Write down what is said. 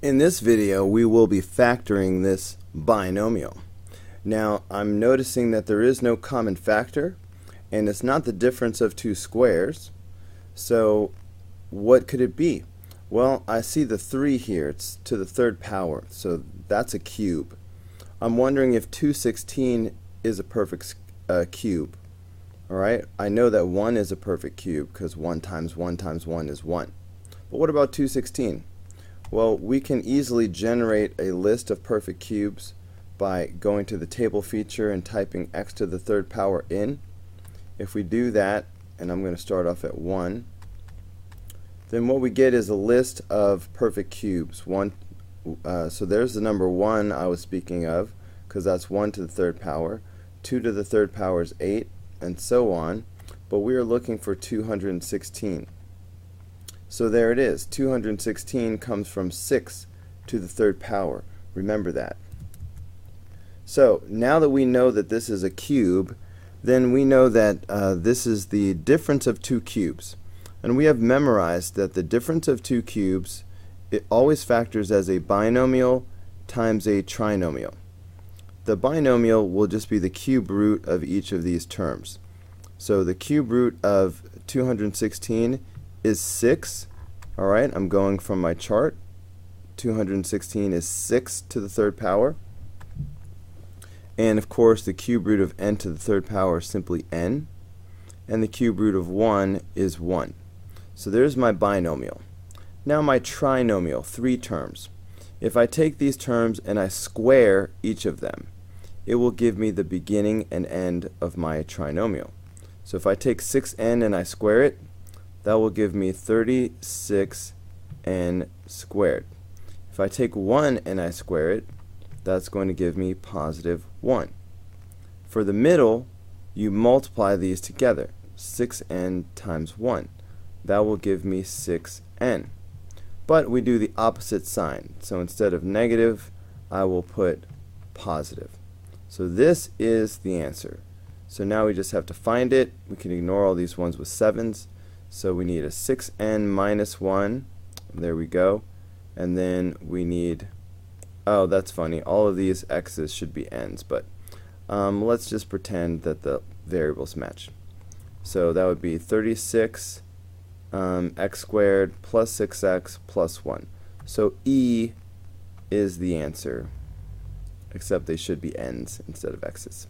In this video, we will be factoring this binomial. Now, I'm noticing that there is no common factor, and it's not the difference of two squares. So, what could it be? Well, I see the 3 here. It's to the third power, so that's a cube. I'm wondering if 216 is a perfect cube. Alright, I know that 1 is a perfect cube because 1 times 1 times 1 is 1. But what about 216? Well, we can easily generate a list of perfect cubes by going to the table feature and typing x to the third power in. If we do that, and I'm going to start off at 1, then what we get is a list of perfect cubes. So there's the number 1 I was speaking of, because that's 1 to the third power. 2 to the third power is 8, and so on. But we are looking for 216. So there it is. 216 comes from 6 to the third power. Remember that. So now that we know that this is a cube, then we know that this is the difference of two cubes. And we have memorized that the difference of two cubes, it always factors as a binomial times a trinomial. The binomial will just be the cube root of each of these terms. So the cube root of 216 is 6. Alright, I'm going from my chart. 216 is 6 to the third power. And of course the cube root of n to the third power is simply n. And the cube root of 1 is 1. So there's my binomial. Now my trinomial, 3 terms. If I take these terms and I square each of them, it will give me the beginning and end of my trinomial. So if I take 6n and I square it, that will give me 36n squared. If I take 1 and I square it, that's going to give me positive 1. For the middle, you multiply these together. 6n times 1. That will give me 6n. But we do the opposite sign. So instead of negative, I will put positive. So this is the answer. So now we just have to find it. We can ignore all these ones with 7s. So we need a 6n minus 1. There we go. And then we need, oh, that's funny. All of these x's should be n's, but let's just pretend that the variables match. So that would be 36 x squared plus 6x plus 1. So E is the answer, except they should be n's instead of x's.